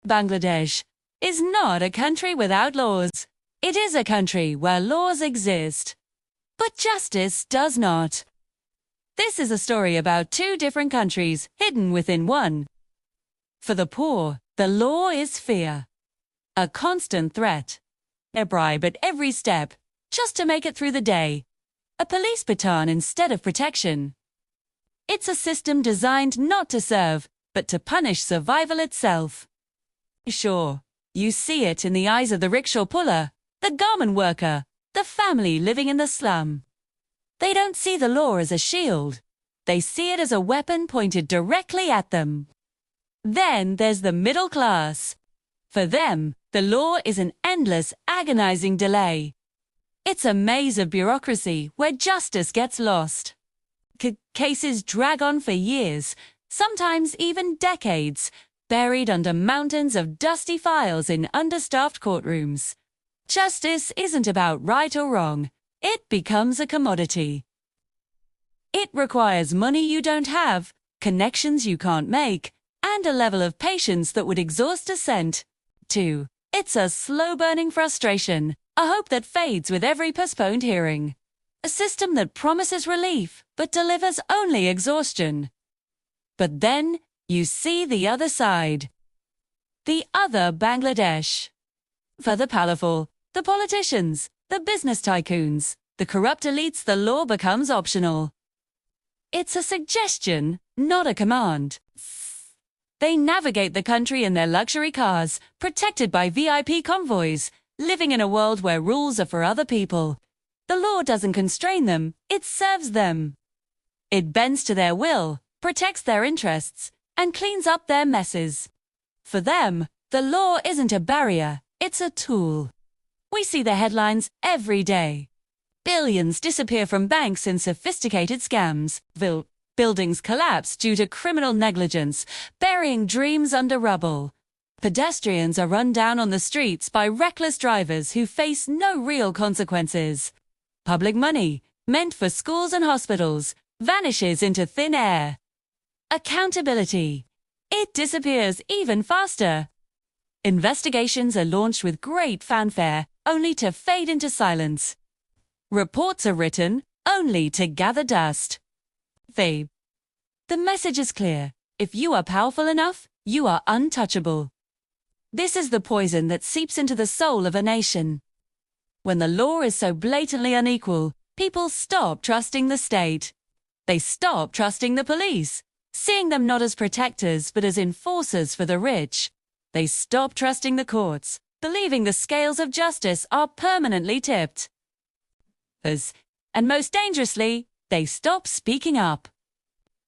Bangladesh is not a country without laws. It is a country where laws exist, but justice does not. This is a story about two different countries hidden within one. For the poor, the law is fear, a constant threat, a bribe at every step, just to make it through the day, a police baton instead of protection. It's a system designed not to serve, but to punish survival itself. Sure, you see it in the eyes of the rickshaw puller, the garment worker, the family living in the slum. They don't see the law as a shield. They see it as a weapon pointed directly at them. Then there's the middle class. For them, the law is an endless, agonizing delay. It's a maze of bureaucracy where justice gets lost. Cases drag on for years, sometimes even decades, buried under mountains of dusty files in understaffed courtrooms. Justice isn't about right or wrong. It becomes a commodity. It requires money you don't have, connections you can't make, and a level of patience that would exhaust dissent. 2. It's a slow-burning frustration, a hope that fades with every postponed hearing. A system that promises relief, but delivers only exhaustion. But then, you see the other side. The other Bangladesh. For the powerful, the politicians, the business tycoons, the corrupt elites, the law becomes optional. It's a suggestion, not a command. They navigate the country in their luxury cars, protected by VIP convoys, living in a world where rules are for other people. The law doesn't constrain them, it serves them. It bends to their will, protects their interests, and cleans up their messes. For them, the law isn't a barrier, it's a tool. We see the headlines every day. Billions disappear from banks in sophisticated scams. Buildings collapse due to criminal negligence, burying dreams under rubble. Pedestrians are run down on the streets by reckless drivers who face no real consequences. Public money, meant for schools and hospitals, vanishes into thin air. Accountability. It disappears even faster. Investigations are launched with great fanfare, only to fade into silence. Reports are written, only to gather dust. The message is clear. If you are powerful enough, you are untouchable. This is the poison that seeps into the soul of a nation. When the law is so blatantly unequal, people stop trusting the state. They stop trusting the police, seeing them not as protectors but as enforcers for the rich. They stop trusting the courts, believing the scales of justice are permanently tipped. And most dangerously, they stop speaking up.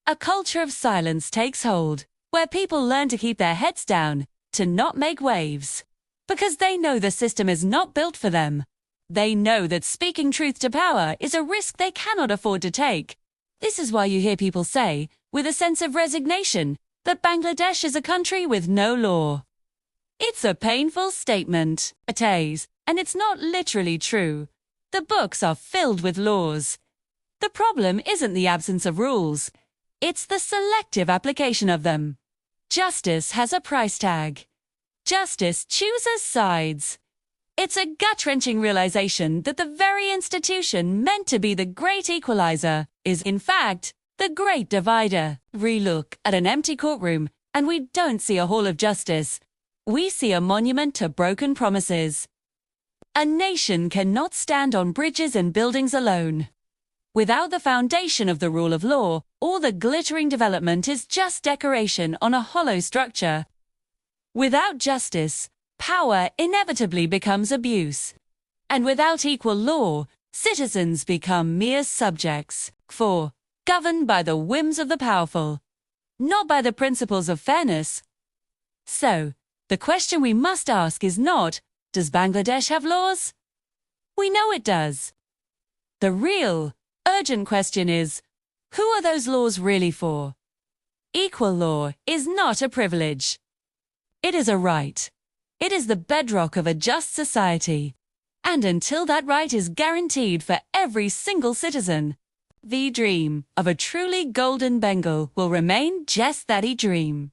A culture of silence takes hold, where people learn to keep their heads down, to not make waves. Because they know the system is not built for them. They know that speaking truth to power is a risk they cannot afford to take. This is why you hear people say, with a sense of resignation, that Bangladesh is a country with no law. It's a painful statement, it is, and it's not literally true. The books are filled with laws. The problem isn't the absence of rules. It's the selective application of them. Justice has a price tag. Justice chooses sides. It's a gut-wrenching realization that the very institution meant to be the great equalizer is, in fact, the great divider. We look at an empty courtroom and we don't see a hall of justice. We see a monument to broken promises. A nation cannot stand on bridges and buildings alone. Without the foundation of the rule of law, all the glittering development is just decoration on a hollow structure. Without justice, power inevitably becomes abuse. And without equal law, citizens become mere subjects, governed by the whims of the powerful, not by the principles of fairness. So, the question we must ask is not, does Bangladesh have laws? We know it does. The real, urgent question is, who are those laws really for? Equal law is not a privilege. It is a right. It is the bedrock of a just society. And until that right is guaranteed for every single citizen, the dream of a truly golden Bengal will remain just that, a dream.